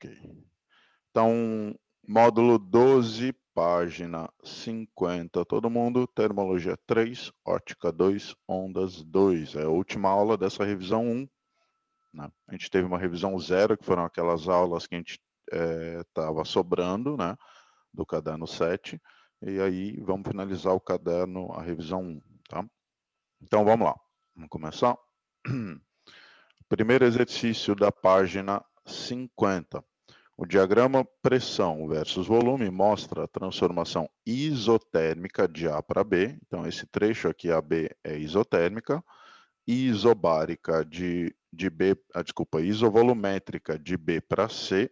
Ok. Então, módulo 12, página 50. Todo mundo, termologia 3, ótica 2, ondas 2. É a última aula dessa revisão 1. Né? A gente teve uma revisão 0, que foram aquelas aulas que a gente estava sobrando, né, do caderno 7. E aí vamos finalizar o caderno, a revisão 1. Tá? Então vamos lá, vamos começar. Primeiro exercício da página 50. O diagrama pressão versus volume mostra a transformação isotérmica de A para B. Então, esse trecho aqui, AB, é isotérmica. Isobárica de B, isovolumétrica de B para C,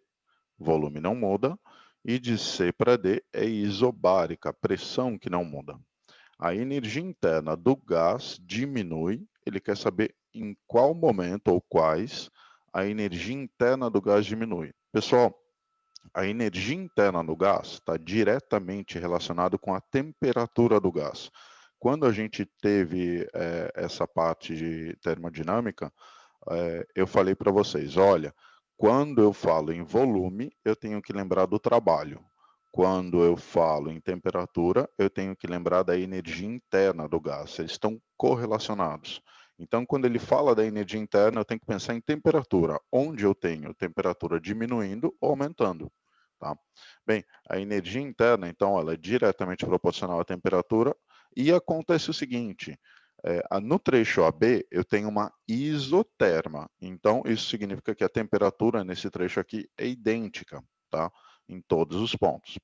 volume não muda. E de C para D é isobárica, pressão que não muda. A energia interna do gás diminui. Ele quer saber em qual momento ou quais a energia interna do gás diminui. Pessoal, a energia interna do gás está diretamente relacionada com a temperatura do gás. Quando a gente teve essa parte de termodinâmica, eu falei para vocês, olha, quando eu falo em volume, eu tenho que lembrar do trabalho. Quando eu falo em temperatura, eu tenho que lembrar da energia interna do gás. Eles estão correlacionados. Então, quando ele fala da energia interna, eu tenho que pensar em temperatura, onde eu tenho temperatura diminuindo ou aumentando. Tá? Bem, a energia interna, então, ela é diretamente proporcional à temperatura, e acontece o seguinte, no trecho AB, eu tenho uma isoterma, então isso significa que a temperatura nesse trecho aqui é idêntica, tá? Em todos os pontos.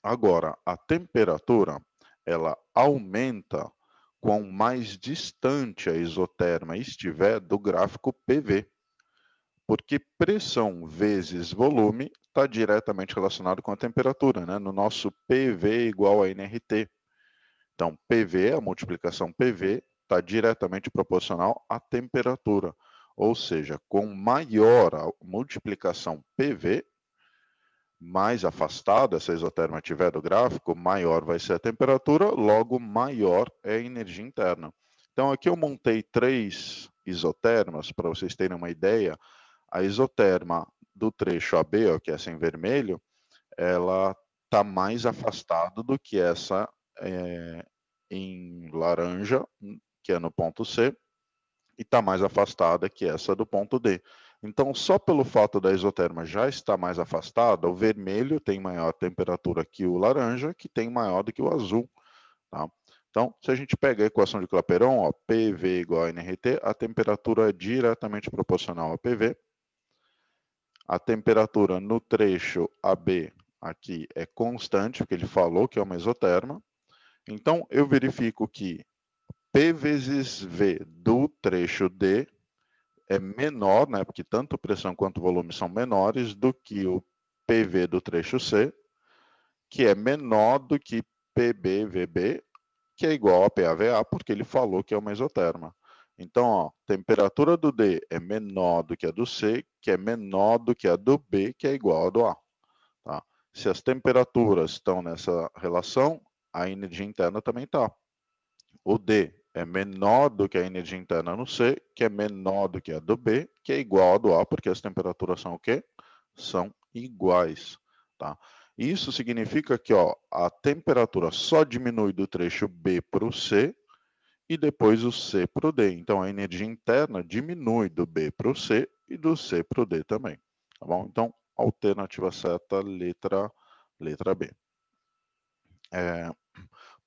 Agora, a temperatura, ela aumenta quanto mais distante a isoterma estiver do gráfico PV, porque pressão vezes volume está diretamente relacionado com a temperatura, né? No nosso PV igual a nRT. Então, PV, a multiplicação PV, está diretamente proporcional à temperatura. Ou seja, com maior a multiplicação PV, mais afastada essa isoterma estiver do gráfico, maior vai ser a temperatura, logo maior é a energia interna. Então, aqui eu montei 3 isotermas, para vocês terem uma ideia. A isoterma do trecho AB, ó, que é essa em vermelho, ela está mais afastada do que essa em laranja, que é no ponto C, e está mais afastada que essa do ponto D. Então, só pelo fato da isoterma já estar mais afastada, o vermelho tem maior temperatura que o laranja, que tem maior do que o azul. Tá? Então, se a gente pega a equação de Clapeyron, ó, PV igual a nRT, a temperatura é diretamente proporcional a PV. A temperatura no trecho AB aqui é constante, porque ele falou que é uma isoterma. Então, eu verifico que P vezes V do trecho D é menor, né, porque tanto pressão quanto volume são menores do que o PV do trecho C, que é menor do que PB-VB, que é igual a PAVA, porque ele falou que é uma isoterma. Então, ó, temperatura do D é menor do que a do C, que é menor do que a do B, que é igual a do A. Tá? Se as temperaturas estão nessa relação, a energia interna também está. O D é menor do que a energia interna no C, que é menor do que a do B, que é igual a do A, porque as temperaturas são o quê? São iguais. Tá? Isso significa que ó, a temperatura só diminui do trecho B para o C e depois o C para o D. Então, a energia interna diminui do B para o C e do C para o D também. Tá bom? Então, alternativa certa, letra B.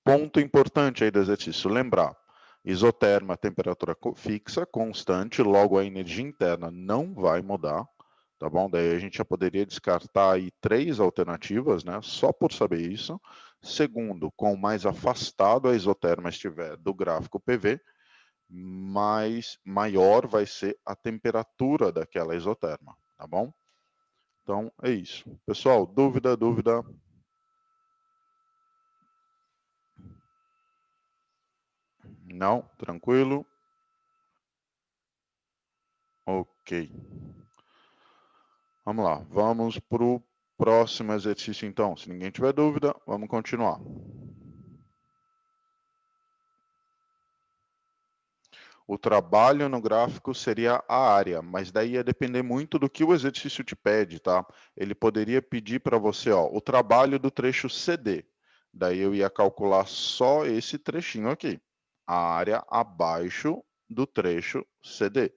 Ponto importante aí do exercício, lembrar. Isoterma, temperatura fixa, constante, logo a energia interna não vai mudar, tá bom? Daí a gente já poderia descartar aí 3 alternativas, né? Só por saber isso. Segundo, com mais afastado a isoterma estiver do gráfico PV, maior vai ser a temperatura daquela isoterma, tá bom? Então é isso. Pessoal, dúvida? Não? Tranquilo? Ok. Vamos lá, vamos para o próximo exercício então. Se ninguém tiver dúvida, vamos continuar. o trabalho no gráfico seria a área, mas daí ia depender muito do que o exercício te pede, tá? Ele poderia pedir para você, ó, o trabalho do trecho CD. Daí eu ia calcular só esse trechinho aqui, a área abaixo do trecho CD.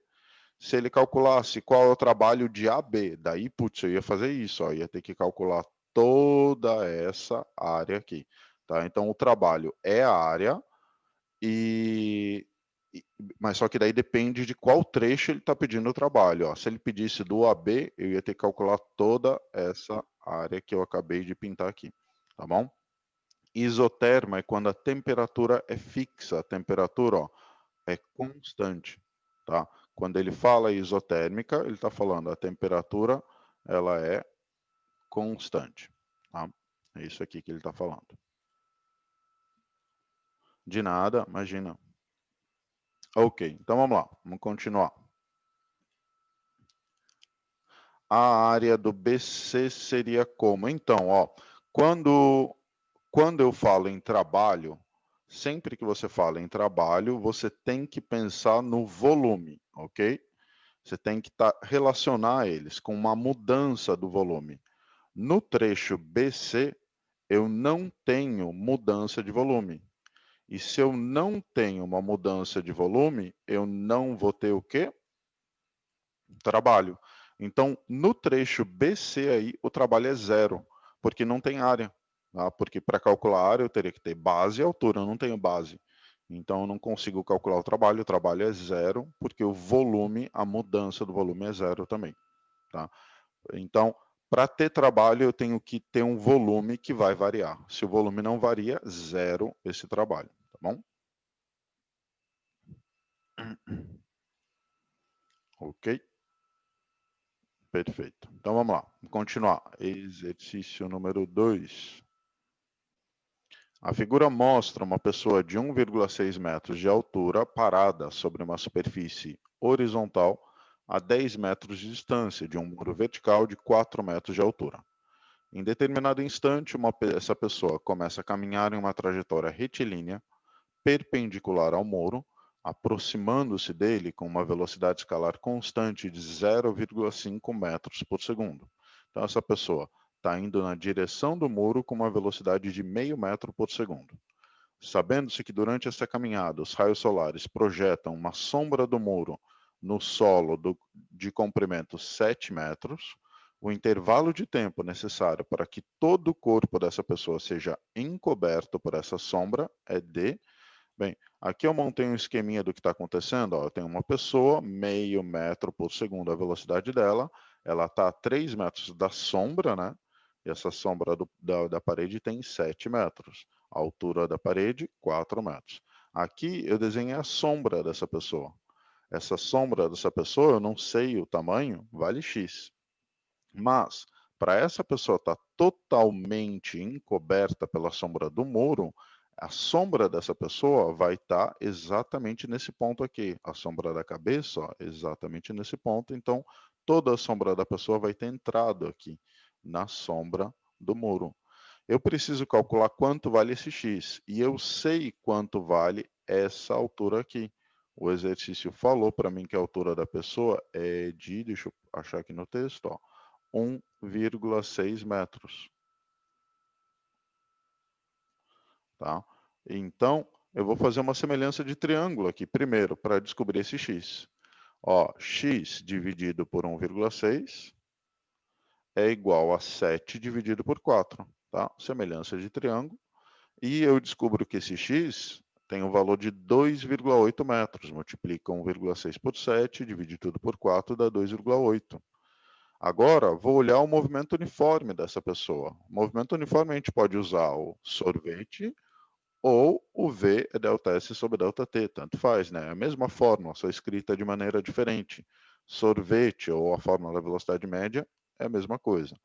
Se ele calculasse qual é o trabalho de AB, daí, putz, eu ia fazer isso, ó, ia ter que calcular toda essa área aqui, tá? Então, o trabalho é a área, e, mas só que daí depende de qual trecho ele está pedindo o trabalho. Ó. Se ele pedisse do AB, eu ia ter que calcular toda essa área que eu acabei de pintar aqui, tá bom? Isoterma é quando a temperatura é fixa, a temperatura ó, é constante, tá? Quando ele fala isotérmica, ele está falando a temperatura ela é constante, tá? É isso aqui que ele está falando. De nada, imagina. Ok, então vamos lá, vamos continuar. A área do BC seria como? Então, ó, quando eu falo em trabalho, sempre que você fala em trabalho, você tem que pensar no volume, ok? Você tem que relacionar eles com uma mudança do volume. No trecho BC, eu não tenho mudança de volume. E se eu não tenho uma mudança de volume, eu não vou ter o quê? Trabalho. Então, no trecho BC aí, o trabalho é zero, porque não tem área. Tá? Porque para calcular a área eu teria que ter base e altura, eu não tenho base. Então, eu não consigo calcular o trabalho é zero, porque o volume, a mudança do volume é zero também. Tá? Então, para ter trabalho, eu tenho que ter um volume que vai variar. Se o volume não varia, zero esse trabalho. Tá bom? Ok? Perfeito. Então vamos lá, vamos continuar. Exercício número 2. A figura mostra uma pessoa de 1,6 metros de altura parada sobre uma superfície horizontal a 10 metros de distância de um muro vertical de 4 metros de altura. Em determinado instante, essa pessoa começa a caminhar em uma trajetória retilínea perpendicular ao muro, aproximando-se dele com uma velocidade escalar constante de 0,5 metros por segundo. Então, essa pessoa está indo na direção do muro com uma velocidade de meio metro por segundo. Sabendo-se que durante essa caminhada os raios solares projetam uma sombra do muro no solo de comprimento 7 metros, o intervalo de tempo necessário para que todo o corpo dessa pessoa seja encoberto por essa sombra é de. Bem, aqui eu montei um esqueminha do que está acontecendo. Ó. Eu tenho uma pessoa, meio metro por segundo a velocidade dela, ela está a 3 metros da sombra, né? E essa sombra da parede tem 7 metros. A altura da parede, 4 metros. Aqui eu desenhei a sombra dessa pessoa. Essa sombra dessa pessoa, eu não sei o tamanho, vale X. Mas, para essa pessoa estar totalmente encoberta pela sombra do muro, a sombra dessa pessoa vai estar exatamente nesse ponto aqui. A sombra da cabeça, ó, exatamente nesse ponto. Então, toda a sombra da pessoa vai ter entrado aqui na sombra do muro. Eu preciso calcular quanto vale esse x. E eu sei quanto vale essa altura aqui. O exercício falou para mim que a altura da pessoa é de, deixa eu achar aqui no texto, ó, 1,6 metros. Tá? Então, eu vou fazer uma semelhança de triângulo aqui, primeiro, para descobrir esse x. Ó, x dividido por 1,6 é igual a 7 dividido por 4. Tá? Semelhança de triângulo. E eu descubro que esse x tem o valor de 2,8 metros. Multiplica 1,6 por 7, divide tudo por 4, dá 2,8. Agora, vou olhar o movimento uniforme dessa pessoa. O movimento uniforme a gente pode usar o sorvete ou o V é delta S sobre delta T, tanto faz, né? É a mesma fórmula, só escrita de maneira diferente. Sorvete ou a fórmula da velocidade média é a mesma coisa.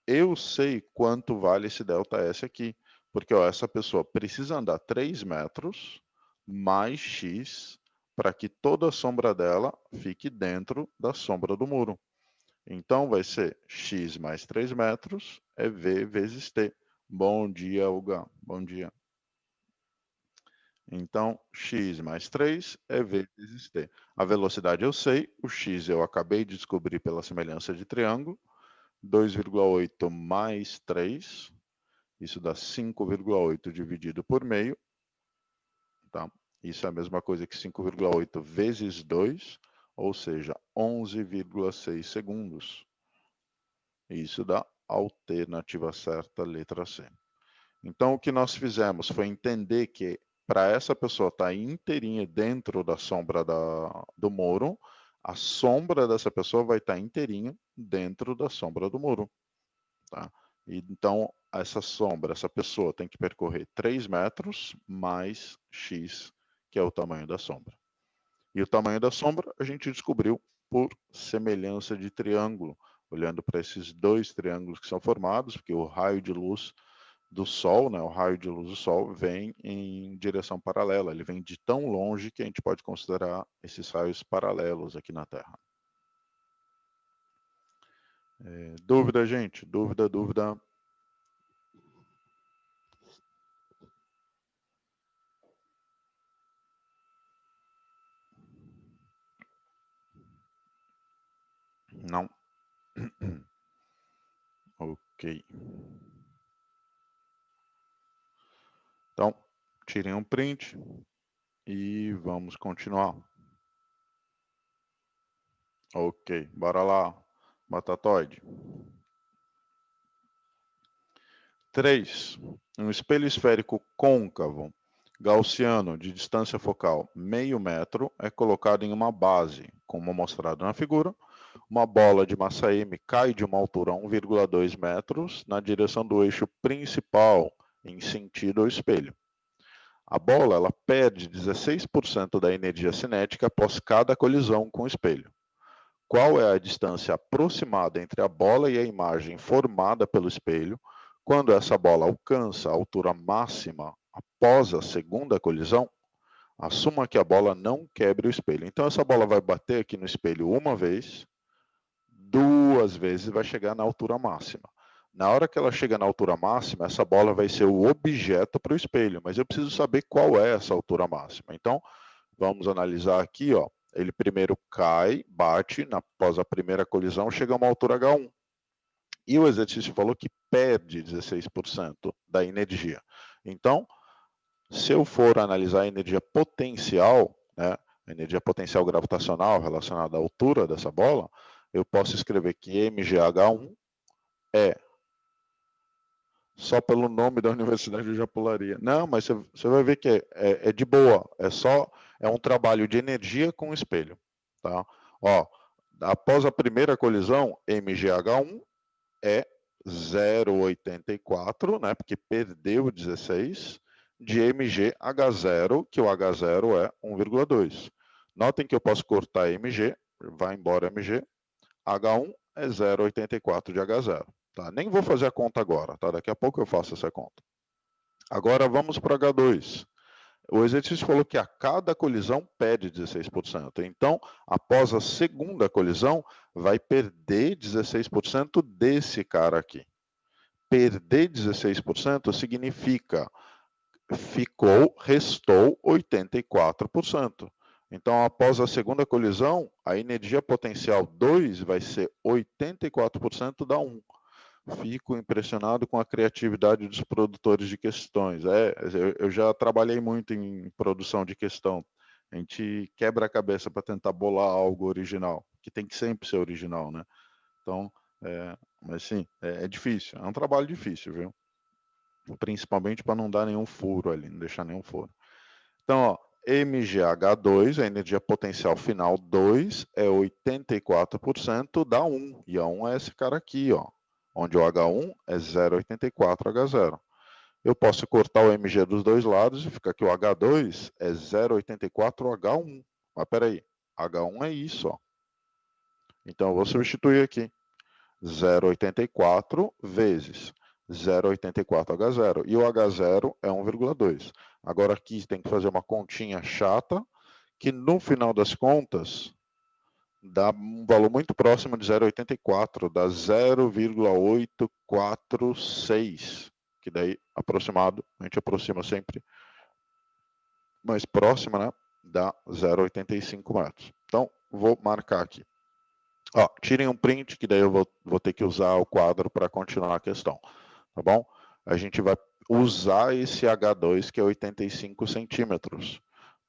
Eu sei quanto vale esse delta S aqui, porque ó, essa pessoa precisa andar 3 metros mais X para que toda a sombra dela fique dentro da sombra do muro. Então, vai ser x mais 3 metros é v vezes t. Bom dia, Uga. Bom dia. Então, x mais 3 é vezes t. A velocidade eu sei, o x eu acabei de descobrir pela semelhança de triângulo. 2,8 mais 3, isso dá 5,8 dividido por meio. Tá? Isso é a mesma coisa que 5,8 vezes 2, ou seja, 11,6 segundos. Isso dá a alternativa certa, letra C. Então, o que nós fizemos foi entender que para essa pessoa estar inteirinha dentro da sombra do muro, a sombra dessa pessoa vai estar inteirinha dentro da sombra do muro. Tá? Então, essa sombra, essa pessoa tem que percorrer 3 metros mais x, que é o tamanho da sombra. E o tamanho da sombra a gente descobriu por semelhança de triângulo, olhando para esses dois triângulos que são formados, porque o raio de luz do Sol, né, o raio de luz do Sol, vem em direção paralela. Ele vem de tão longe que a gente pode considerar esses raios paralelos aqui na Terra. Dúvida, gente? Dúvida, dúvida? Não? Ok. Então, tirem um print e vamos continuar. Ok, bora lá. Batatoide. 3. Um espelho esférico côncavo gaussiano de distância focal meio metro é colocado em uma base, como mostrado na figura. Uma bola de massa M cai de uma altura 1,2 metros na direção do eixo principal, em sentido ao espelho. A bola ela perde 16% da energia cinética após cada colisão com o espelho. Qual é a distância aproximada entre a bola e a imagem formada pelo espelho quando essa bola alcança a altura máxima após a segunda colisão? Assuma que a bola não quebre o espelho. Então, essa bola vai bater aqui no espelho uma vez, duas vezes, vai chegar na altura máxima. Na hora que ela chega na altura máxima, essa bola vai ser o objeto para o espelho, mas eu preciso saber qual é essa altura máxima. Então, vamos analisar aqui, ó. Ele primeiro cai, bate, após a primeira colisão, chega a uma altura H1. E o exercício falou que perde 16% da energia. Então, se eu for analisar a energia potencial, né, a energia potencial gravitacional relacionada à altura dessa bola, eu posso escrever que MGH1 é, só pelo nome da universidade eu já pularia. Não, mas você vai ver que é de boa, é um trabalho de energia com espelho. Tá? Ó, após a primeira colisão, MGH1 é 0,84, né, porque perdeu 16, de MGH0, que o H0 é 1,2. Notem que eu posso cortar MG, vai embora MG, H1 é 0,84 de H0. Tá? Nem vou fazer a conta agora, tá? Daqui a pouco eu faço essa conta. Agora vamos para H2. O exercício falou que a cada colisão perde 16%. Então, após a segunda colisão, vai perder 16% desse cara aqui. Perder 16% significa restou 84%. Então, após a segunda colisão, a energia potencial 2 vai ser 84% da 1. Fico impressionado com a criatividade dos produtores de questões. Eu já trabalhei muito em produção de questão. A gente quebra a cabeça para tentar bolar algo original, que tem que sempre ser original, né? Então, mas sim, é difícil. É um trabalho difícil, viu? Principalmente para não dar nenhum furo ali, não deixar nenhum furo. Então, ó, MGH2, a energia potencial final 2, é 84% da 1. E a 1 é esse cara aqui, ó, onde o H1 é 0,84H0. Eu posso cortar o MG dos dois lados e fica aqui o H2 é 0,84H1. Mas peraí, H1 é isso, ó. Então eu vou substituir aqui. 0,84 vezes 0,84H0. E o H0 é 1,2. Agora aqui tem que fazer uma continha chata, que no final das contas dá um valor muito próximo de 0,84, dá 0,846, que daí aproximado, a gente aproxima sempre mais próxima, né, dá 0,85 metros. Então, vou marcar aqui. Ó, tirem um print, que daí eu vou ter que usar o quadro para continuar a questão, tá bom? A gente vai usar esse H2, que é 85 centímetros,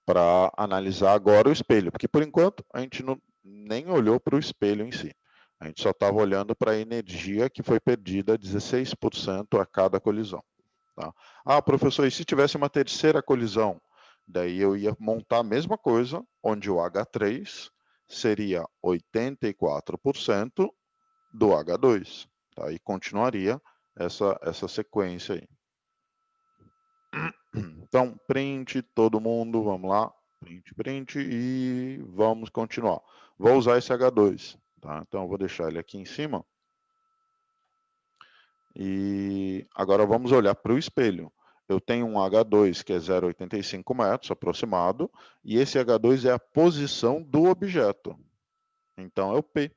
para analisar agora o espelho, porque por enquanto a gente nem olhou para o espelho em si. A gente só estava olhando para a energia que foi perdida, 16% a cada colisão. Tá? Ah, professor, e se tivesse uma terceira colisão? Daí eu ia montar a mesma coisa, onde o H3 seria 84% do H2. Tá? E continuaria essa sequência aí. Então, print, todo mundo, vamos lá. Print, print e vamos continuar. Vou usar esse H2. Tá? Então, eu vou deixar ele aqui em cima. E agora vamos olhar para o espelho. Eu tenho um H2 que é 0,85 metros aproximado, e esse H2 é a posição do objeto. Então é o P.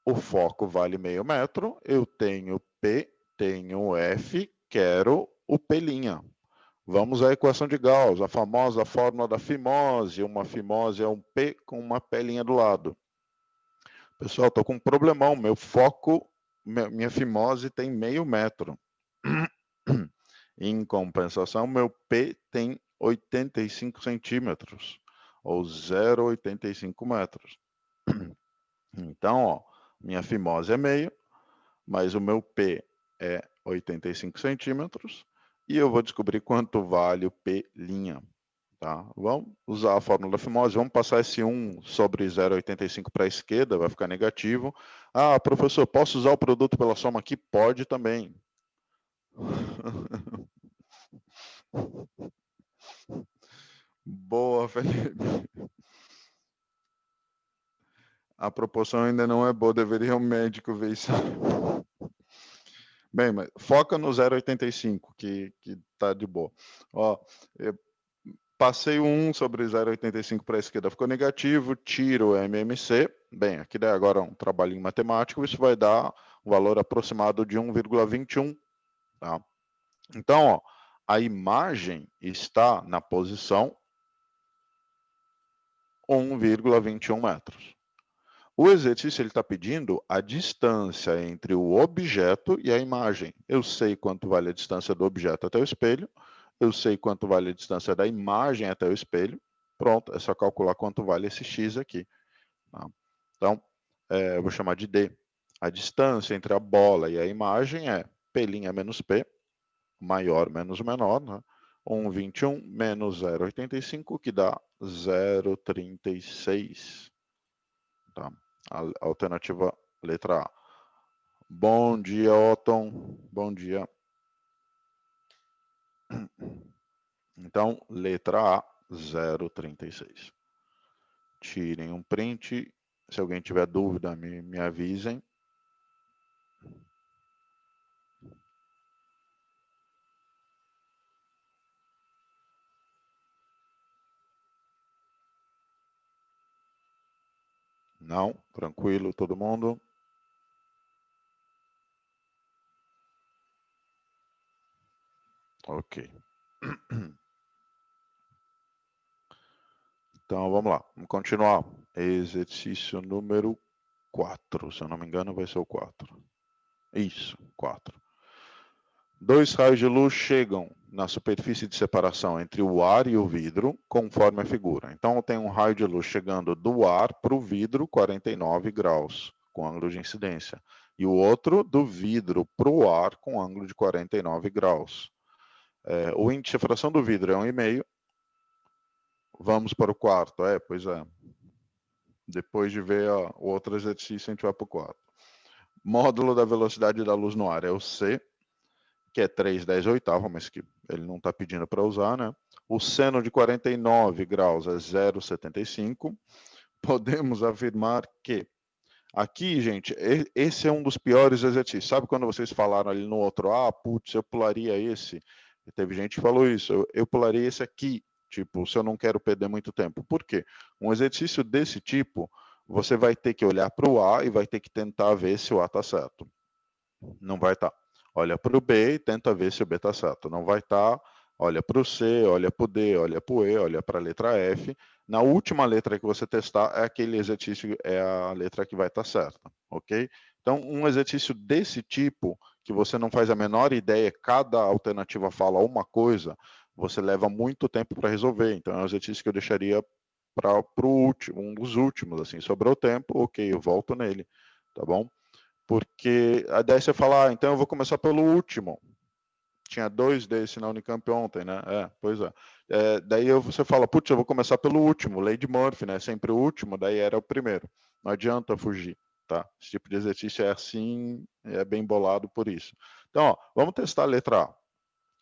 O foco vale meio metro, eu tenho P, tenho F, quero o P'. Vamos à equação de Gauss, a famosa fórmula da fimose. Uma fimose é um P com uma P' do lado. Pessoal, estou com um problemão, meu foco, minha fimose tem meio metro. Em compensação, meu P tem 85 centímetros, ou 0,85 metros. Então, ó, minha fimose é meio, mas o meu P é 85 centímetros, e eu vou descobrir quanto vale o P'. Tá? Vamos usar a fórmula da fimose, vamos passar esse 1 sobre 0,85 para a esquerda, vai ficar negativo. Ah, professor, posso usar o produto pela soma aqui? Pode também. Boa, Felipe. A proporção ainda não é boa, deveria um médico ver isso. Bem, mas foca no 0,85, que tá de boa. Ó, eu passei o 1 sobre 0,85 para a esquerda, ficou negativo, tiro o MMC. Bem, aqui daí agora um trabalhinho matemático, isso vai dar um valor aproximado de 1,21. Tá? Então, ó, a imagem está na posição 1,21 metros. O exercício está pedindo a distância entre o objeto e a imagem. Eu sei quanto vale a distância do objeto até o espelho, eu sei quanto vale a distância da imagem até o espelho. Pronto, é só calcular quanto vale esse x aqui. Tá? Então, eu vou chamar de D. A distância entre a bola e a imagem é P' menos P, maior menos menor, né? 1,21 menos 0,85, que dá 0,36. Tá? A alternativa letra A. Bom dia, Otton. Bom dia. Então, letra A, 0,36. Tirem um print. Se alguém tiver dúvida, me avisem. Não? Tranquilo, todo mundo? Ok. Então, vamos lá. Vamos continuar. Exercício número 4. Se eu não me engano, vai ser o 4. Isso, 4. Dois raios de luz chegam na superfície de separação entre o ar e o vidro, conforme a figura. Então, eu tenho um raio de luz chegando do ar para o vidro, 49 graus, com ângulo de incidência. E o outro do vidro para o ar, com ângulo de 49 graus. O índice de fração do vidro é 1,5. Vamos para o quarto. Pois é. Depois de ver o outro exercício, a gente vai para o quarto. Módulo da velocidade da luz no ar é o C, que é 3/10, mas que ele não está pedindo para usar, né? O seno de 49 graus é 0,75. Podemos afirmar que aqui, gente, esse é um dos piores exercícios. Sabe quando vocês falaram ali no outro, putz, eu pularia esse? E teve gente que falou isso, eu pularia esse aqui, tipo, se eu não quero perder muito tempo. Por quê? Um exercício desse tipo, você vai ter que olhar para o A e vai ter que tentar ver se o A está certo. Não vai estar. Olha para o B e tenta ver se o B está certo. Não vai estar. olha para o C, olha para o D, olha para o E, olha para a letra F. Na última letra que você testar, é aquele exercício, é a letra que vai estar certa, ok? Então, um exercício desse tipo, que você não faz a menor ideia, cada alternativa fala uma coisa, você leva muito tempo para resolver. Então, é um exercício que eu deixaria para o último, um dos últimos, assim, sobrou tempo, ok, eu volto nele, tá bom? Porque daí você fala, ah, então eu vou começar pelo último. Tinha 2 desse na Unicamp ontem, né? Pois é. Daí você fala, putz, eu vou começar pelo último, lei de Murphy, né? Sempre o último, daí era o primeiro. Não adianta fugir, tá? Esse tipo de exercício é assim, é bem bolado por isso. Então, ó, vamos testar a letra A.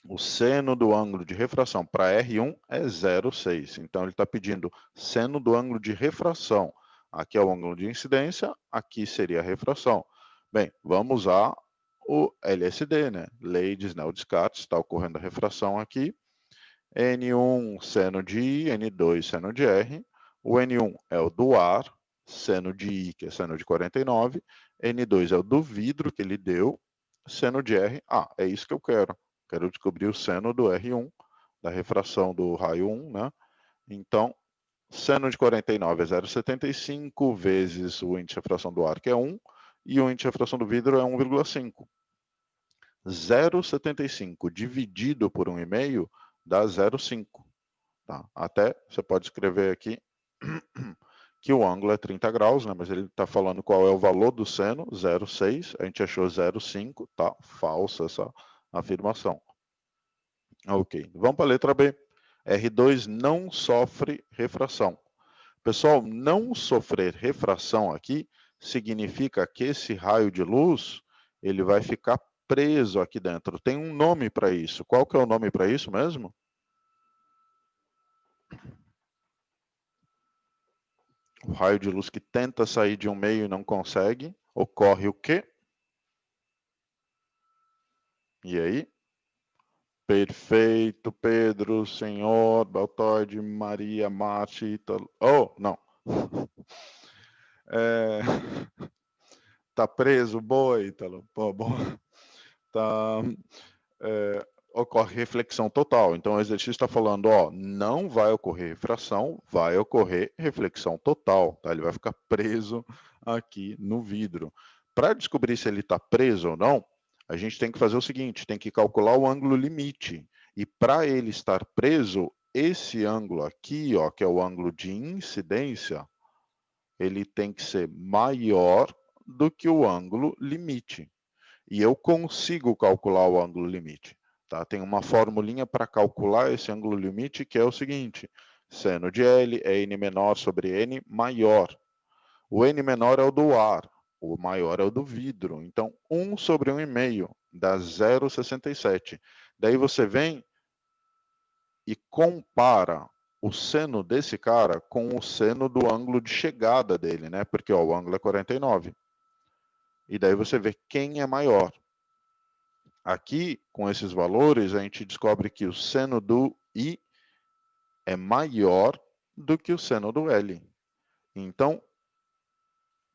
O seno do ângulo de refração para R1 é 0,6. Então, ele está pedindo seno do ângulo de refração. Aqui é o ângulo de incidência, aqui seria a refração. Bem, vamos usar o LSD, né? Lei de Snell-Descartes, está ocorrendo a refração aqui. N1 seno de I, N2 seno de R. O N1 é o do ar, seno de I, que é seno de 49. N2 é o do vidro que ele deu, seno de R. Ah, é isso que eu quero. Quero descobrir o seno do R1, da refração do raio 1, né? Então, seno de 49 é 0,75 vezes o índice de refração do ar, que é 1, e o índice de refração do vidro é 1,5. 0,75 dividido por 1,5 dá 0,5. Tá? Até você pode escrever aqui que o ângulo é 30 graus, né? Mas ele está falando qual é o valor do seno, 0,6. A gente achou 0,5, tá? Falsa essa afirmação. Ok, vamos para a letra B. R2 não sofre refração. Pessoal, não sofrer refração aqui significa que esse raio de luz ele vai ficar preso aqui dentro. Tem um nome para isso. Qual que é o nome para isso mesmo? O raio de luz que tenta sair de um meio e não consegue, ocorre o quê? E aí? Perfeito, Pedro, Senhor, Baltoide, Maria, Marte, Ítalo. Oh, não. É... Tá preso, boa, Ítalo. Pô, bom. Tá... Ocorre reflexão total. Então, o exercício está falando, ó, não vai ocorrer refração, vai ocorrer reflexão total, tá? Ele vai ficar preso aqui no vidro. Para descobrir se ele está preso ou não, a gente tem que fazer o seguinte, tem que calcular o ângulo limite. E para ele estar preso, esse ângulo aqui, ó, que é o ângulo de incidência, ele tem que ser maior do que o ângulo limite. E eu consigo calcular o ângulo limite. Tá? Tem uma formulinha para calcular esse ângulo limite, que é o seguinte, seno de L é N menor sobre N maior. O N menor é o do ar, o maior é o do vidro. Então, 1 sobre 1,5 dá 0,67. Daí você vem e compara o seno desse cara com o seno do ângulo de chegada dele, né? Porque ó, o ângulo é 49. E daí você vê quem é maior. Aqui, com esses valores, a gente descobre que o seno do I é maior do que o seno do L. Então,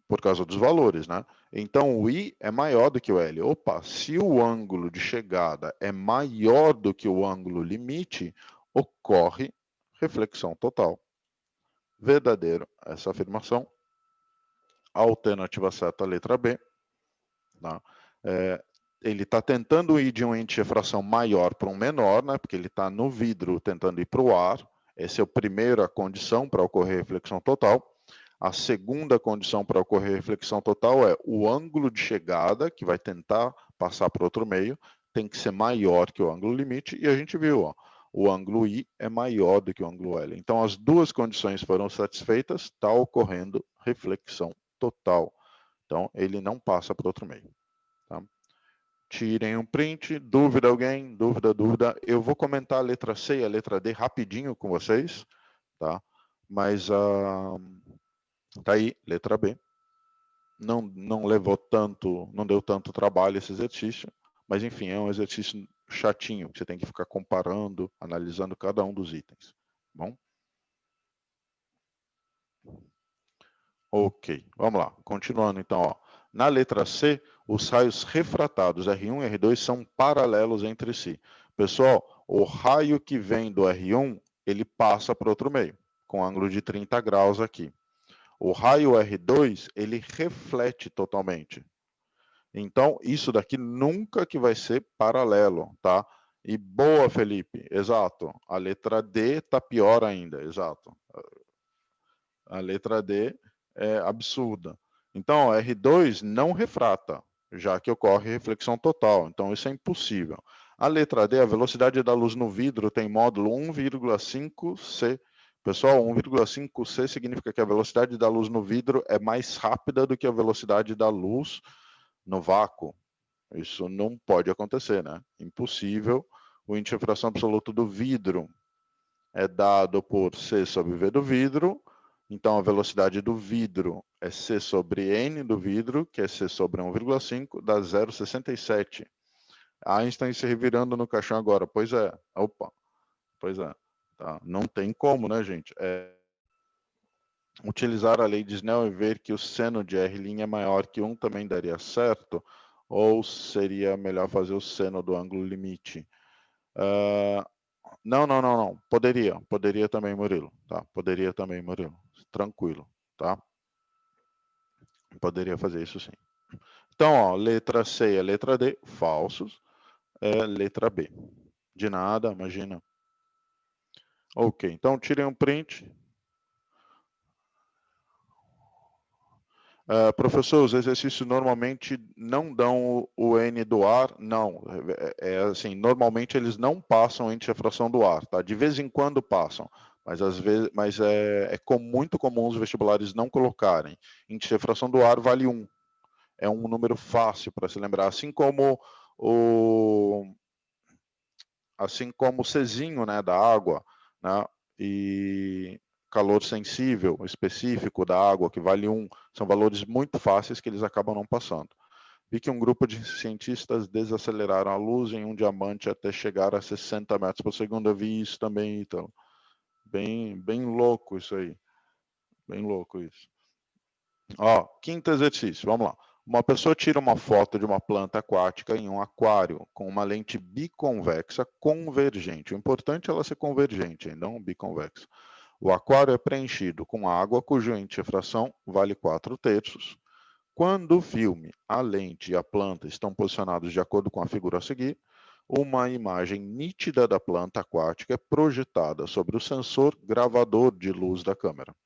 por causa dos valores, né? Então, o I é maior do que o L. Opa, se o ângulo de chegada é maior do que o ângulo limite, ocorre reflexão total. Verdadeiro essa afirmação. Alternativa certa, letra B. Tá? Ele está tentando ir de um índice de refração maior para um menor, né? Porque ele está no vidro tentando ir para o ar. Essa é a primeira condição para ocorrer reflexão total. A segunda condição para ocorrer reflexão total é o ângulo de chegada, que vai tentar passar para outro meio, tem que ser maior que o ângulo limite, e a gente viu, ó, o ângulo I é maior do que o ângulo L. Então, as duas condições foram satisfeitas, está ocorrendo reflexão total. Então, ele não passa para outro meio. Tá? Tirem um print. Dúvida alguém? Dúvida. Eu vou comentar a letra C e a letra D rapidinho com vocês, tá? Mas tá aí, letra B. Não levou tanto, não deu tanto trabalho esse exercício, mas enfim, é um exercício chatinho, que você tem que ficar comparando, analisando cada um dos itens. Bom? Ok, vamos lá. Continuando então, ó. Na letra C, os raios refratados R1 e R2 são paralelos entre si. Pessoal, o raio que vem do R1, ele passa para outro meio, com ângulo de 30 graus aqui. O raio R2, ele reflete totalmente. Então, isso daqui nunca que vai ser paralelo, tá? E boa, Felipe, exato. A letra D tá pior ainda, exato. A letra D é absurda. Então, R2 não refrata, já que ocorre reflexão total. Então, isso é impossível. A letra D, a velocidade da luz no vidro tem módulo 1,5C. Pessoal, 1,5C significa que a velocidade da luz no vidro é mais rápida do que a velocidade da luz no vácuo. Isso não pode acontecer, né? Impossível. O índice de refração absoluto do vidro é dado por C sobre V do vidro. Então, a velocidade do vidro é C sobre N do vidro, que é C sobre 1,5, dá 0,67. Einstein se revirando no caixão agora. Pois é. Opa. Pois é. Tá. Não tem como, né, gente? Utilizar a lei de Snell e ver que o seno de R' é maior que 1 também daria certo? Ou seria melhor fazer o seno do ângulo limite? Não. Poderia também, Murilo. Tá? Poderia também, Murilo. Tranquilo, tá? Poderia fazer isso sim. Então, ó, letra C e letra D, falsos. Letra B. De nada, imagina. Ok, então tirem um print. Professor, os exercícios normalmente não dão o N do ar? Não, assim, normalmente eles não passam índice de fração do ar, tá? De vez em quando passam, mas às vezes, muito comum os vestibulares não colocarem. Índice de fração do ar vale 1. É um número fácil para se lembrar, assim como o Czinho, né, da água, né? E calor sensível específico da água, que vale 1, são valores muito fáceis que eles acabam não passando. Vi que um grupo de cientistas desaceleraram a luz em um diamante até chegar a 60 metros por segundo. Eu vi isso também, então. Bem louco isso aí. Bem louco isso. Ó, quinto exercício, vamos lá. Uma pessoa tira uma foto de uma planta aquática em um aquário com uma lente biconvexa convergente. O importante é ela ser convergente, não biconvexa. O aquário é preenchido com água cujo índice de fração vale 4/3. Quando o filme, a lente e a planta estão posicionados de acordo com a figura a seguir, uma imagem nítida da planta aquática é projetada sobre o sensor gravador de luz da câmera.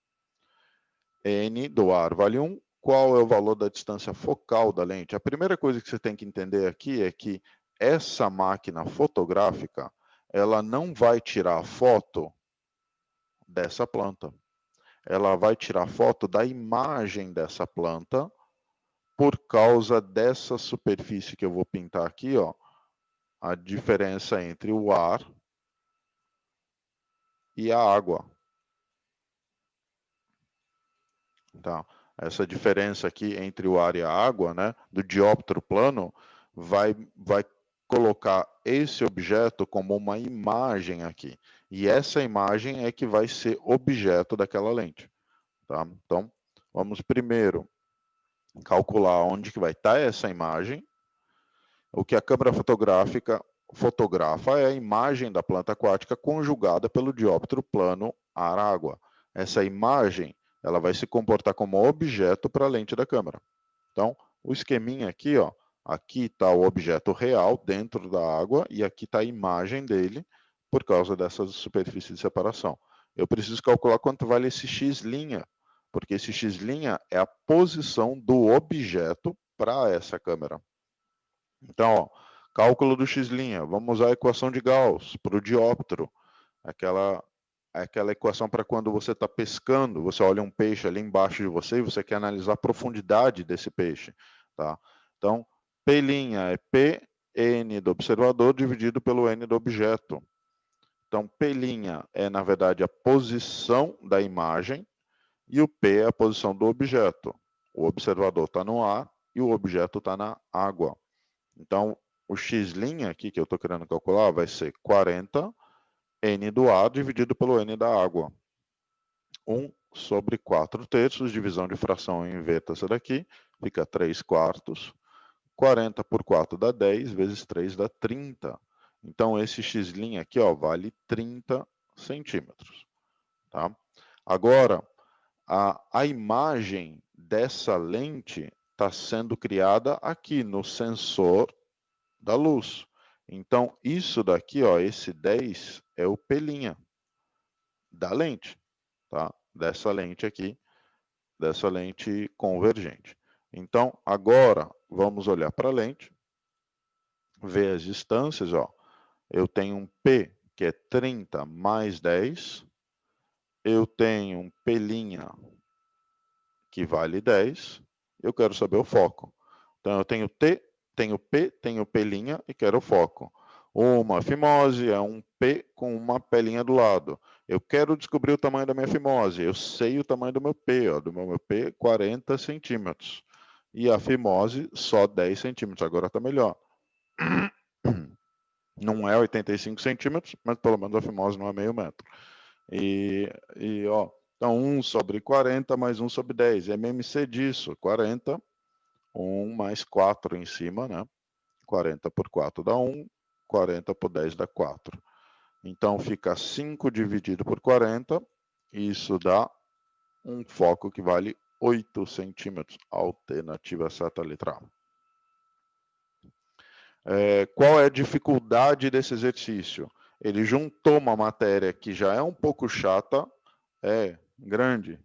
N do ar vale 1. Qual é o valor da distância focal da lente? A primeira coisa que você tem que entender aqui é que essa máquina fotográfica, ela não vai tirar foto dessa planta. Ela vai tirar foto da imagem dessa planta por causa dessa superfície que eu vou pintar aqui, ó, a diferença entre o ar e a água. Tá? Essa diferença aqui entre o ar e a água, né, do dióptero plano, vai colocar esse objeto como uma imagem aqui. E essa imagem é que vai ser objeto daquela lente. Tá? Então, vamos primeiro calcular onde que vai estar essa imagem. O que a câmera fotográfica fotografa é a imagem da planta aquática conjugada pelo dióptero plano ar-água. Essa imagem ela vai se comportar como objeto para a lente da câmera. Então, o esqueminha aqui, ó, aqui está o objeto real dentro da água e aqui está a imagem dele por causa dessa superfície de separação. Eu preciso calcular quanto vale esse x', porque esse x' é a posição do objeto para essa câmera. Então, ó, cálculo do x', vamos usar a equação de Gauss para o dióptero, aquela equação para quando você está pescando, você olha um peixe ali embaixo de você e você quer analisar a profundidade desse peixe. Tá? Então, P' é P, N do observador dividido pelo N do objeto. Então, P' é, na verdade, a posição da imagem e o P é a posição do objeto. O observador está no ar e o objeto está na água. Então, o x' aqui que eu estou querendo calcular vai ser 40 N do ar dividido pelo N da água. 1 sobre 4/3, divisão de fração, eu inverto essa daqui, fica 3/4. 40 por 4 dá 10, vezes 3 dá 30. Então, esse x' aqui, ó, vale 30 centímetros. Tá? Agora, a imagem dessa lente está sendo criada aqui no sensor da luz. Então, isso daqui, ó, esse 10 é o P' da lente, tá? Dessa lente aqui, dessa lente convergente. Então, agora, vamos olhar para a lente, ver as distâncias, ó. Eu tenho um P, que é 30 mais 10. Eu tenho um P', que vale 10. Eu quero saber o foco. Então, eu tenho T, tenho P, tenho P' e quero o foco. Uma fimose é um P com uma pelinha do lado. Eu quero descobrir o tamanho da minha fimose. Eu sei o tamanho do meu P, ó, do meu P, 40 centímetros. E a fimose, só 10 centímetros. Agora está melhor. Não é 85 centímetros, mas pelo menos a fimose não é meio metro. Ó, então 1 sobre 40 mais 1 sobre 10. MMC disso, 40. 1 mais 4 em cima, né? 40 por 4 dá 1, 40 por 10 dá 4. Então, fica 5 dividido por 40, isso dá um foco que vale 8 centímetros. Alternativa certa, letra A. Qual é a dificuldade desse exercício? Ele juntou uma matéria que já é um pouco chata, grande.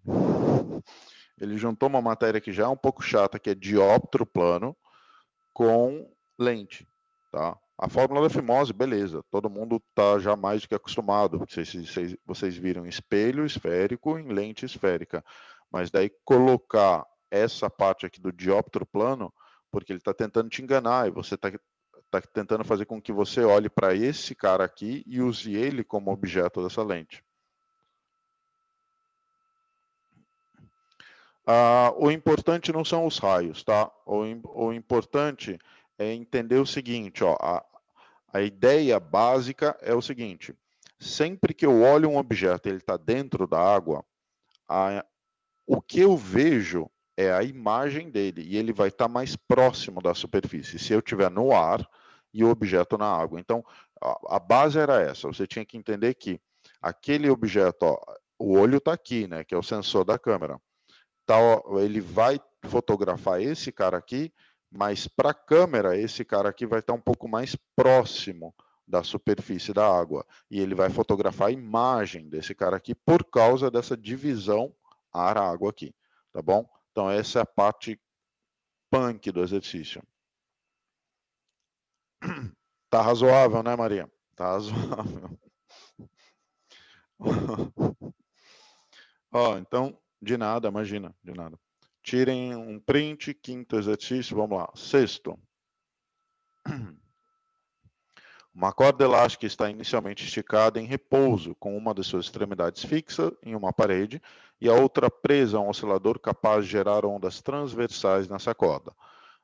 Ele juntou uma matéria que já é um pouco chata, que é dióptro plano, com lente, tá? A fórmula da fimose, beleza, todo mundo está já mais do que acostumado. Vocês viram espelho esférico em lente esférica. Mas daí colocar essa parte aqui do dióptro plano, porque ele está tentando te enganar, e você está tentando fazer com que você olhe para esse cara aqui e use ele como objeto dessa lente. O importante não são os raios, tá? O importante é entender o seguinte, ó, a ideia básica é o seguinte: sempre que eu olho um objeto e ele está dentro da água, o que eu vejo é a imagem dele e ele vai estar mais próximo da superfície, se eu estiver no ar e o objeto na água. Então, a base era essa, você tinha que entender que aquele objeto, ó, o olho está aqui, né, que é o sensor da câmera. Tá, ó, ele vai fotografar esse cara aqui, mas para a câmera, esse cara aqui vai estar um pouco mais próximo da superfície da água. E ele vai fotografar a imagem desse cara aqui por causa dessa divisão ar-água aqui. Tá bom? Então, essa é a parte punk do exercício. Tá razoável, né, Maria? Tá razoável. Ó, então, de nada, imagina, de nada. Tirem um print, quinto exercício, vamos lá. Sexto. Uma corda elástica está inicialmente esticada em repouso, com uma de suas extremidades fixa em uma parede e a outra presa a um oscilador capaz de gerar ondas transversais nessa corda.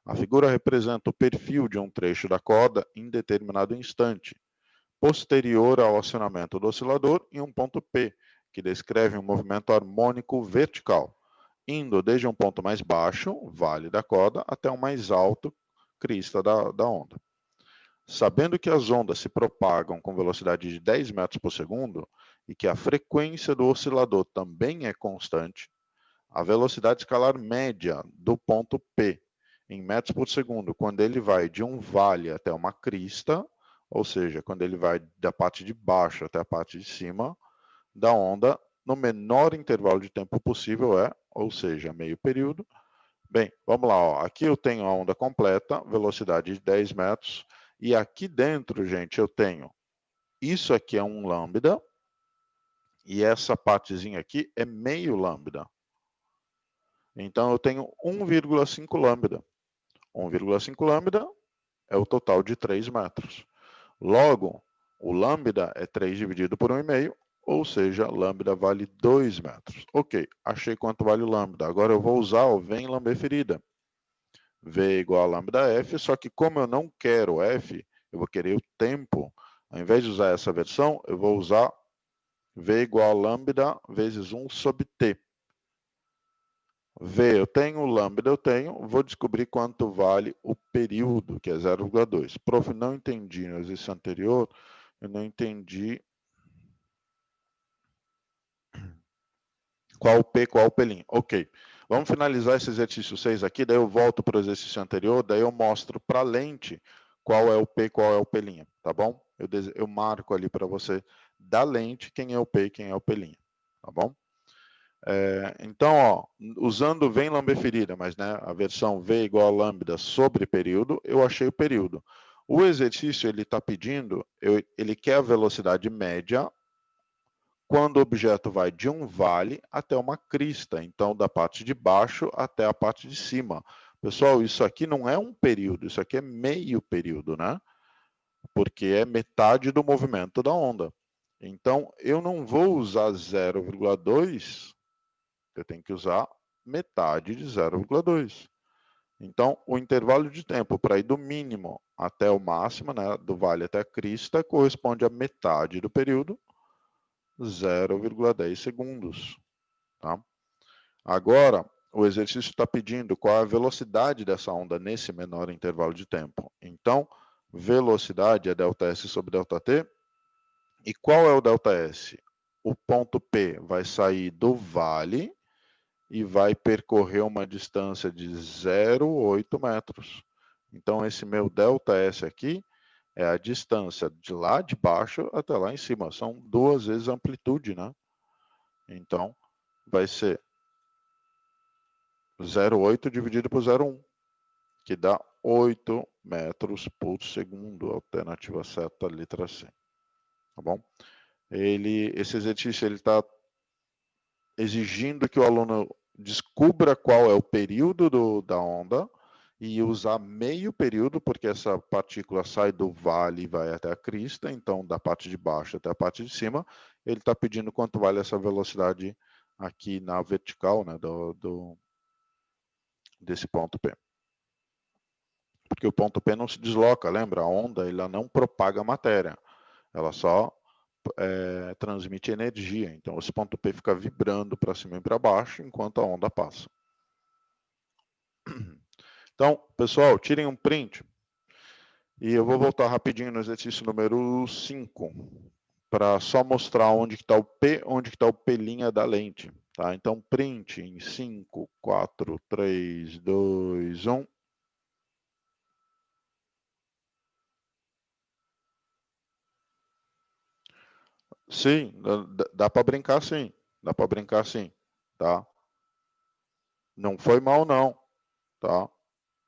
A figura representa o perfil de um trecho da corda em determinado instante, posterior ao acionamento do oscilador, em um ponto P, que descreve um movimento harmônico vertical, indo desde um ponto mais baixo, vale da corda, até um mais alto, crista da onda. Sabendo que as ondas se propagam com velocidade de 10 metros por segundo e que a frequência do oscilador também é constante, a velocidade escalar média do ponto P em metros por segundo, quando ele vai de um vale até uma crista, ou seja, quando ele vai da parte de baixo até a parte de cima da onda, no menor intervalo de tempo possível ou seja, meio período. Bem, vamos lá, ó. Aqui eu tenho a onda completa, velocidade de 10 metros, e aqui dentro, gente, eu tenho, isso aqui é um lambda, e essa partezinha aqui é meio lambda. Então, eu tenho 1,5 lambda. 1,5 lambda é o total de 3 metros. Logo, o lambda é 3 dividido por 1,5, ou seja, lambda vale 2 metros. Ok, achei quanto vale o lambda. Agora eu vou usar o vem lamber ferida. V igual a lambda F, só que como eu não quero F, eu vou querer o tempo. Ao invés de usar essa versão, eu vou usar V igual a lambda vezes 1 sobre T. V eu tenho, lambda eu tenho, vou descobrir quanto vale o período, que é 0,2. Prof, não entendi no exercício anterior, eu não entendi qual o P, qual o P'. Ok, vamos finalizar esse exercício 6 aqui, daí eu volto para o exercício anterior, daí eu mostro para a lente qual é o P, qual é o P', tá bom? Eu marco ali para você da lente quem é o P e quem é o P', tá bom? Então, ó, usando V em lambda ferida, mas né, a versão V igual a lambda sobre período, eu achei o período. O exercício ele está pedindo, ele quer a velocidade média quando o objeto vai de um vale até uma crista, então da parte de baixo até a parte de cima. Pessoal, isso aqui não é um período, isso aqui é meio período, né? Porque é metade do movimento da onda. Então, eu não vou usar 0,2, eu tenho que usar metade de 0,2. Então, o intervalo de tempo para ir do mínimo até o máximo, né, do vale até a crista, corresponde a metade do período, 0,10 segundos. Tá? Agora, o exercício está pedindo qual é a velocidade dessa onda nesse menor intervalo de tempo. Então, velocidade é ΔS sobre ΔT. E qual é o ΔS? O ponto P vai sair do vale e vai percorrer uma distância de 0,8 metros. Então, esse meu ΔS aqui é a distância de lá de baixo até lá em cima. São 2 vezes a amplitude, né? Então, vai ser 0,8 dividido por 0,1, que dá 8 metros por segundo. Alternativa certa, letra C. Tá bom? Esse exercício está exigindo que o aluno descubra qual é o período da onda e usar meio período, porque essa partícula sai do vale e vai até a crista, então da parte de baixo até a parte de cima. Ele está pedindo quanto vale essa velocidade aqui na vertical, né, desse ponto P. Porque o ponto P não se desloca, lembra? A onda ela não propaga matéria, ela só transmite energia. Então, esse ponto P fica vibrando para cima e para baixo enquanto a onda passa. Então, pessoal, tirem um print. E eu vou voltar rapidinho no exercício número 5, para só mostrar onde está o P, onde está o P' da lente. Tá? Então, print em 5, 4, 3, 2, 1. Sim, dá para brincar sim. Dá para brincar sim. Tá? Não foi mal não. Tá?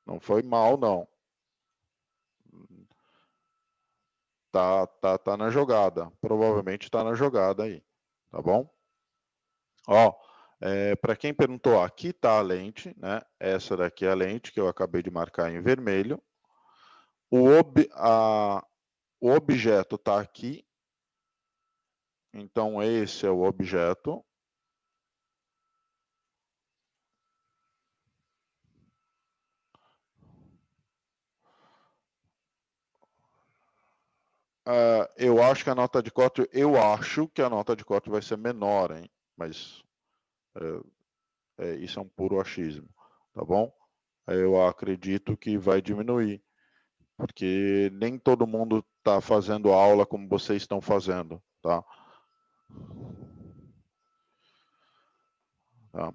Não foi mal não. Tá na jogada. Provavelmente está na jogada aí. Tá bom? Ó, para quem perguntou, aqui está a lente, né? Essa daqui é a lente que eu acabei de marcar em vermelho. O objeto está aqui. Então, esse é o objeto. Eu acho que a nota de corte, vai ser menor, hein? Mas isso é um puro achismo, tá bom? Eu acredito que vai diminuir, porque nem todo mundo está fazendo aula como vocês estão fazendo, tá? Tá?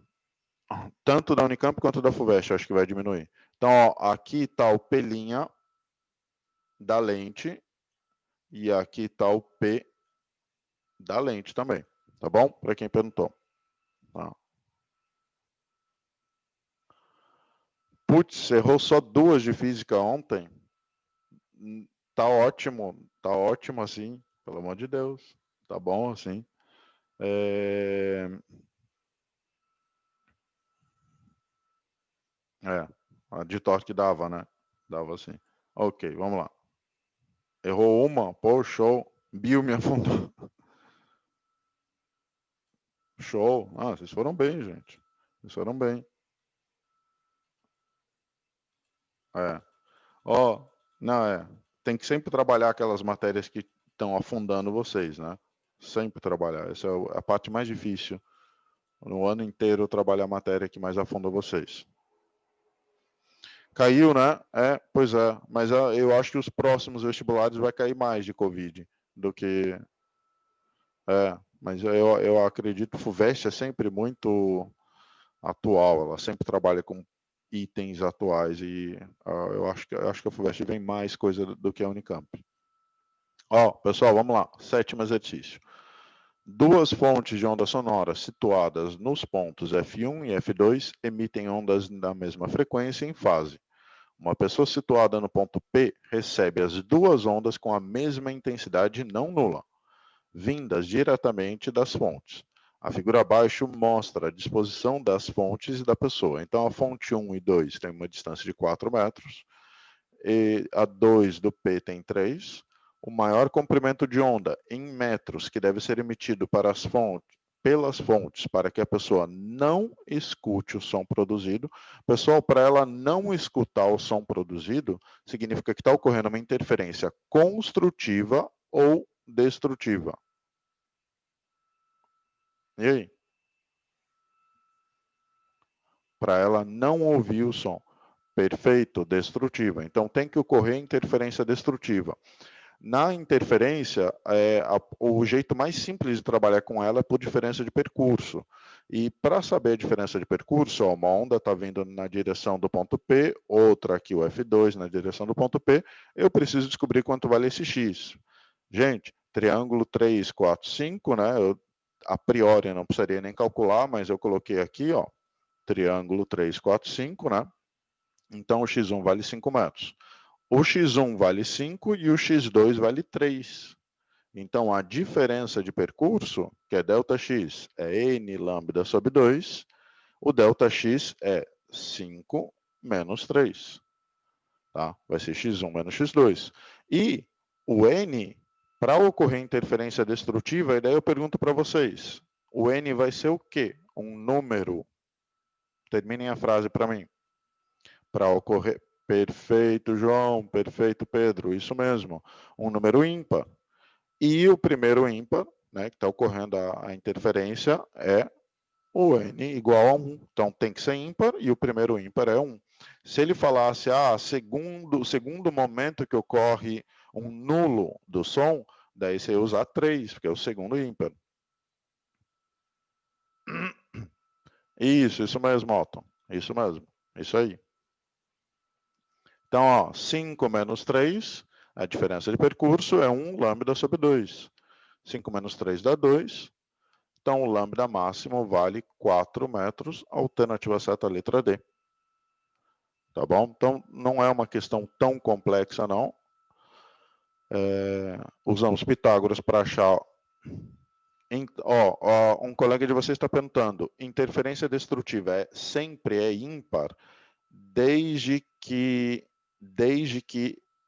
Tanto da Unicamp quanto da FUVEST, acho que vai diminuir. Então, ó, aqui está o P' da lente e aqui está o P da lente também, tá bom? Para quem perguntou. Tá. Putz, errou só 2 de física ontem. Tá ótimo assim, pelo amor de Deus. Tá bom assim. A de torque dava, né? Dava assim. Ok, vamos lá. Errou uma, pô, show. Bill me afundou. Show. Ah, vocês foram bem, gente. Vocês foram bem. Ó, não tem que sempre trabalhar aquelas matérias que estão afundando vocês, né? Sempre trabalhar. Essa é a parte mais difícil No ano inteiro eu trabalho a matéria aqui mais a fundo a vocês. Caiu, né? Pois é. Mas eu acho que os próximos vestibulares vai cair mais de Covid do que... mas eu acredito que o FUVEST é sempre muito atual, ela sempre trabalha com itens atuais e eu acho que a FUVEST vem mais coisa do que a Unicamp. Pessoal, vamos lá. 7º exercício. Duas fontes de onda sonora situadas nos pontos F1 e F2 emitem ondas da mesma frequência em fase. Uma pessoa situada no ponto P recebe as duas ondas com a mesma intensidade não nula, vindas diretamente das fontes. A figura abaixo mostra a disposição das fontes e da pessoa. Então, a fonte 1 e 2 tem uma distância de 4 metros, e a 2 do P tem 3. O maior comprimento de onda em metros que deve ser emitido pelas fontes para que a pessoa não escute o som produzido. Pessoal, para ela não escutar o som produzido, significa que está ocorrendo uma interferência construtiva ou destrutiva. E aí? Para ela não ouvir o som. Perfeito, destrutiva. Então tem que ocorrer interferência destrutiva. Na interferência, o jeito mais simples de trabalhar com ela é por diferença de percurso. E para saber a diferença de percurso, uma onda está vindo na direção do ponto P, outra aqui, o F2, na direção do ponto P, eu preciso descobrir quanto vale esse X. Gente, triângulo 3, 4, 5, né? Eu, a priori, não precisaria nem calcular, mas eu coloquei aqui, triângulo 3, 4, 5, né? Então, o X1 vale 5 metros. O X1 vale 5 e o X2 vale 3. Então, a diferença de percurso, que é ΔX, é N lambda sobre 2. O ΔX é 5 menos 3. Tá? Vai ser X1 menos X2. E o N, para ocorrer interferência destrutiva, e daí eu pergunto para vocês, o N vai ser o quê? Um número. Terminem a frase para mim. Para ocorrer... Perfeito, João. Perfeito, Pedro. Isso mesmo. Um número ímpar. E o primeiro ímpar, né, que está ocorrendo a interferência, é o N igual a 1. Então, tem que ser ímpar e o primeiro ímpar é 1. Se ele falasse, segundo momento que ocorre um nulo do som, daí você ia usar 3, porque é o segundo ímpar. Isso mesmo, Otton. Isso mesmo. Isso aí. Então, 5 menos 3, a diferença de percurso é 1 lambda sobre 2. 5 menos 3 dá 2. Então, o lambda máximo vale 4 metros, alternativa certa, letra D. Tá bom? Então, não é uma questão tão complexa, não. Usamos Pitágoras para achar... um colega de vocês está perguntando, interferência destrutiva sempre é ímpar, desde que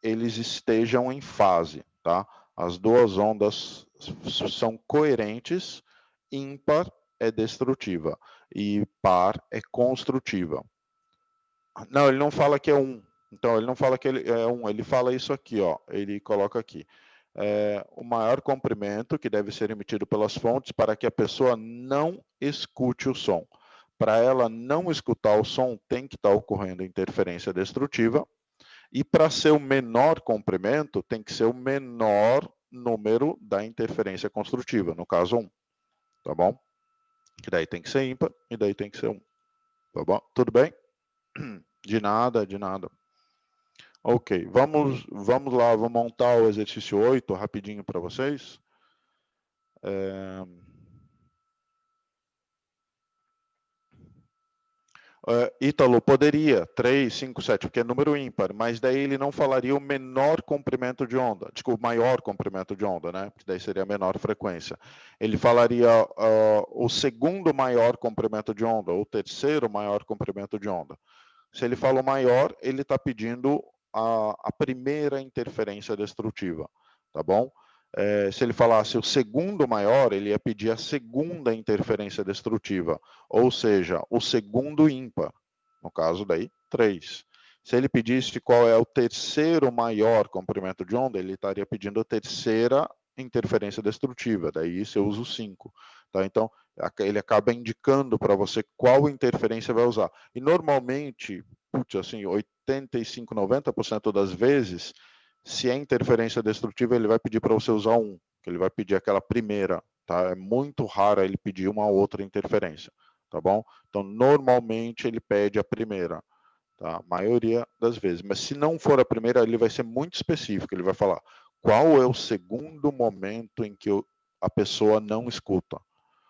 eles estejam em fase, tá? As duas ondas são coerentes, ímpar é destrutiva e par é construtiva. Não, ele não fala que é 1. Então, ele não fala que ele é 1, ele fala isso aqui, ele coloca aqui. O maior comprimento que deve ser emitido pelas fontes para que a pessoa não escute o som. Para ela não escutar o som, tem que estar ocorrendo interferência destrutiva. E para ser o menor comprimento, tem que ser o menor número da interferência construtiva, no caso 1. Tá bom? Que daí tem que ser ímpar e daí tem que ser 1. Tá bom? Tudo bem? De nada, de nada. Ok, vamos lá, vou montar o exercício 8 rapidinho para vocês. Ítalo, poderia, 3, 5, 7, porque é número ímpar, mas daí ele não falaria o menor comprimento de onda, desculpa, o maior comprimento de onda, né? Porque daí seria a menor frequência. Ele falaria o segundo maior comprimento de onda, ou o terceiro maior comprimento de onda. Se ele fala o maior, ele está pedindo a primeira interferência destrutiva, tá bom? Se ele falasse o segundo maior, ele ia pedir a segunda interferência destrutiva, ou seja, o segundo ímpar, no caso daí, 3. Se ele pedisse qual é o terceiro maior comprimento de onda, ele estaria pedindo a terceira interferência destrutiva, daí você usa o 5. Tá? Então, ele acaba indicando para você qual interferência vai usar. E normalmente, assim, 85, 90% das vezes, se é interferência destrutiva, ele vai pedir para você usar que ele vai pedir aquela primeira, tá? É muito raro ele pedir uma outra interferência, tá bom? Então, normalmente ele pede a primeira, tá? A maioria das vezes. Mas se não for a primeira, ele vai ser muito específico, ele vai falar qual é o segundo momento em que a pessoa não escuta.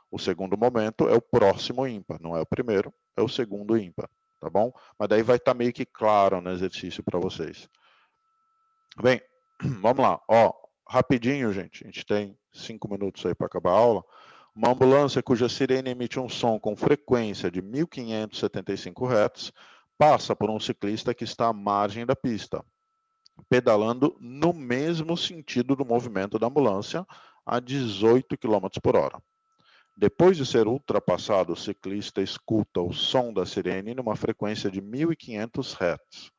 O segundo momento é o próximo ímpar, não é o primeiro, é o segundo ímpar, tá bom? Mas daí vai estar meio que claro no exercício para vocês. Bem, vamos lá. Ó, rapidinho, gente. A gente tem 5 minutos aí para acabar a aula. Uma ambulância cuja sirene emite um som com frequência de 1575 Hz passa por um ciclista que está à margem da pista, pedalando no mesmo sentido do movimento da ambulância a 18 km por hora. Depois de ser ultrapassado, o ciclista escuta o som da sirene numa frequência de 1500 Hz.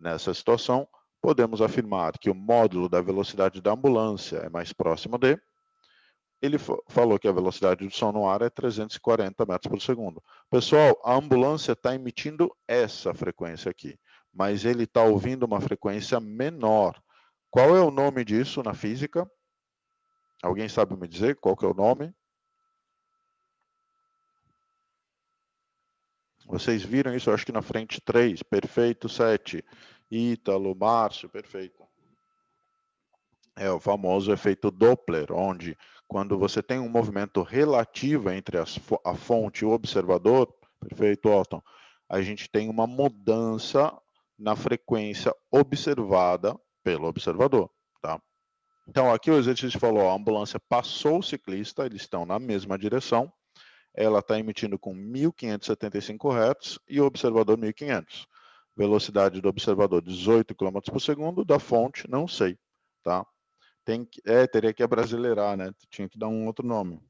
Nessa situação, podemos afirmar que o módulo da velocidade da ambulância é mais próximo de... Ele falou que a velocidade do som no ar é 340 metros por segundo. Pessoal, a ambulância está emitindo essa frequência aqui, mas ele está ouvindo uma frequência menor. Qual é o nome disso na física? Alguém sabe me dizer qual que é o nome? Vocês viram isso, eu acho que na frente 3, perfeito, 7. Ítalo, Márcio, perfeito. É o famoso efeito Doppler, onde quando você tem um movimento relativo entre a fonte e o observador, perfeito, Austin, a gente tem uma mudança na frequência observada pelo observador, tá? Então, aqui o exercício falou, a ambulância passou o ciclista, eles estão na mesma direção, ela está emitindo com 1575 Hz e o observador 1500. Velocidade do observador 18 km por segundo, da fonte não sei, tá? Teria que abrasileirar, né? Tinha que dar um outro nome.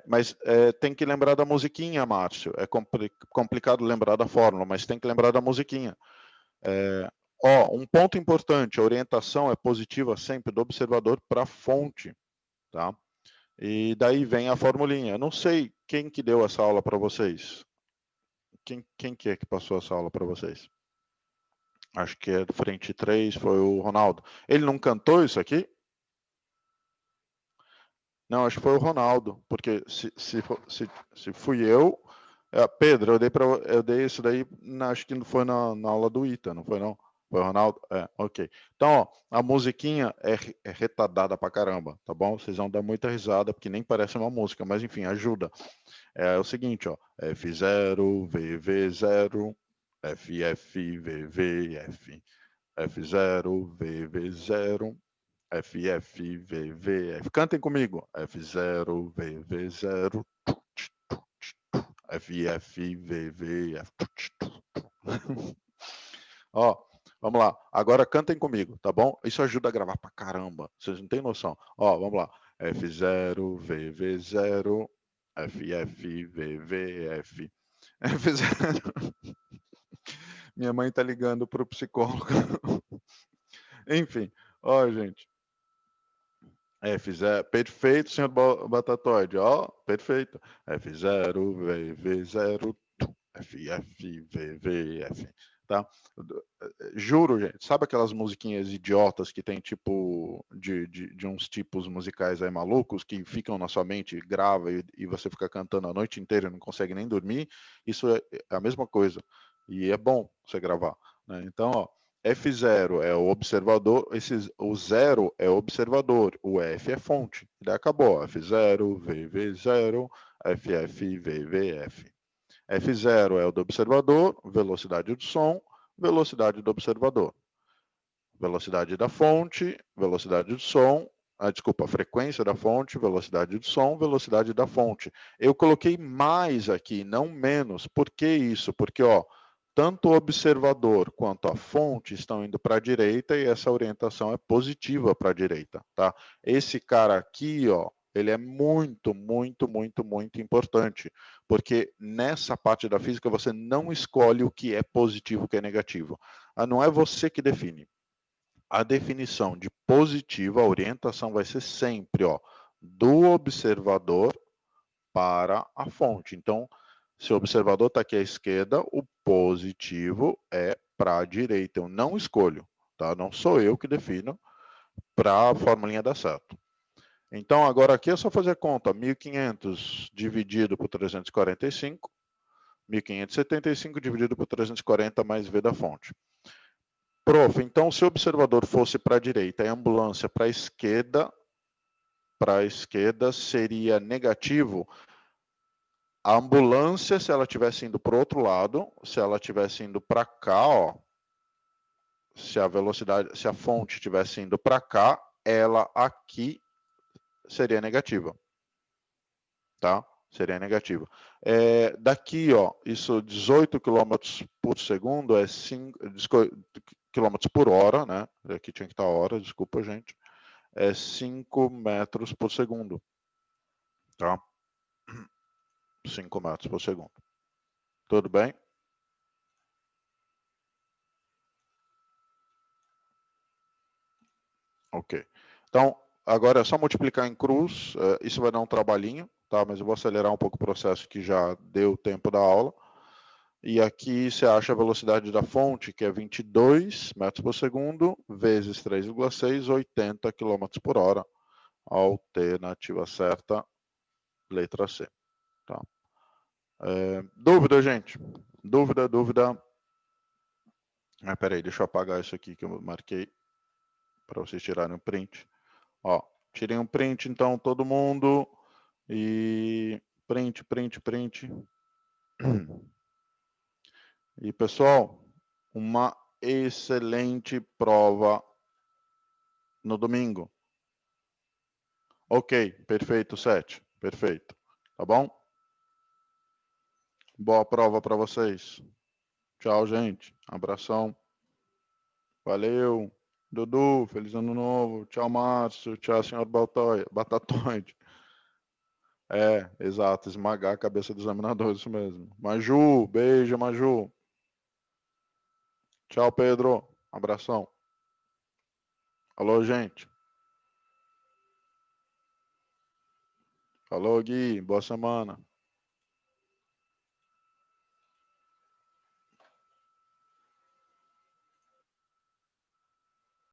Mas tem que lembrar da musiquinha, Márcio. É complicado lembrar da fórmula, mas tem que lembrar da musiquinha. Um ponto importante, a orientação é positiva sempre do observador para a fonte, tá? E daí vem a formulinha. Não sei quem que deu essa aula para vocês. Quem que é que passou essa aula para vocês? Acho que é do frente 3, foi o Ronaldo. Ele não cantou isso aqui? Não, acho que foi o Ronaldo, porque se fui eu, Pedro, eu dei isso daí, acho que não foi na aula do Ita, não foi não? Foi o Ronaldo? Ok. Então, ó, a musiquinha é retardada pra caramba, tá bom? Vocês vão dar muita risada, porque nem parece uma música, mas enfim, ajuda. É o seguinte, ó, F0, VV0, FF, VVF, F0, VV0, FF, cantem comigo. F0, VV0, FF, VVF. Ó, vamos lá. Agora cantem comigo, tá bom? Isso ajuda a gravar pra caramba. Vocês não têm noção. Ó, vamos lá. F0, VV0, FF, VVF. F0. Minha mãe tá ligando pro psicólogo. Enfim, ó, gente. F0, perfeito, senhor Batatoide, ó, perfeito. F0, VV0, FF, VVF, tá? Juro, gente, sabe aquelas musiquinhas idiotas que tem tipo, de uns tipos musicais aí malucos, que ficam na sua mente, grava e você fica cantando a noite inteira e não consegue nem dormir? Isso é a mesma coisa, e é bom você gravar, né? Então, ó, F0 é o observador, o 0 é o observador, o F é fonte. Daí acabou, F0, VV0, FF, VVF. F0 é o do observador, velocidade do som, velocidade do observador. Velocidade da fonte, velocidade do som, desculpa, frequência da fonte, velocidade do som, velocidade da fonte. Eu coloquei mais aqui, não menos. Por que isso? Porque, ó, tanto o observador quanto a fonte estão indo para a direita e essa orientação é positiva para a direita, tá? Esse cara aqui, ó, ele é muito, muito, muito, muito importante, porque nessa parte da física você não escolhe o que é positivo e o que é negativo. Não é você que define. A definição de positiva, a orientação vai ser sempre, ó, do observador para a fonte. Então, se o observador está aqui à esquerda, o positivo é para a direita. Eu não escolho, tá? Não sou eu que defino para a formulinha dar certo. Então, agora aqui é só fazer conta. 1.500 dividido por 345. 1.575 dividido por 340 mais V da fonte. Prof, então se o observador fosse para a direita e a ambulância para a esquerda seria negativo. A ambulância, se ela estivesse indo para o outro lado, se ela estivesse indo para cá, ó, se a velocidade, se a fonte estivesse indo para cá, ela aqui seria negativa, tá? Seria negativa. Daqui, ó, isso 18 km por segundo é 5 km por hora, né? Aqui tinha que estar hora, desculpa, gente. É 5 metros por segundo, tá? 5 metros por segundo. Tudo bem? Ok. Então, agora é só multiplicar em cruz. Isso vai dar um trabalhinho, tá? Mas eu vou acelerar um pouco o processo que já deu tempo da aula. E aqui você acha a velocidade da fonte, que é 22 metros por segundo, vezes 3,6, 80 km por hora. Alternativa certa, letra C. Tá? Dúvida, gente? Dúvida? Peraí, deixa eu apagar isso aqui que eu marquei para vocês tirarem um print. Ó, tirei um print, então, todo mundo. E print. E, pessoal, uma excelente prova no domingo. Ok, perfeito, 7. Perfeito. Tá bom? Boa prova para vocês. Tchau, gente. Abração. Valeu. Dudu, feliz ano novo. Tchau, Márcio. Tchau, senhor Batatoide. Exato. Esmagar a cabeça do examinador, isso mesmo. Maju, beijo, Maju. Tchau, Pedro. Abração. Alô, gente. Falou, Gui. Boa semana.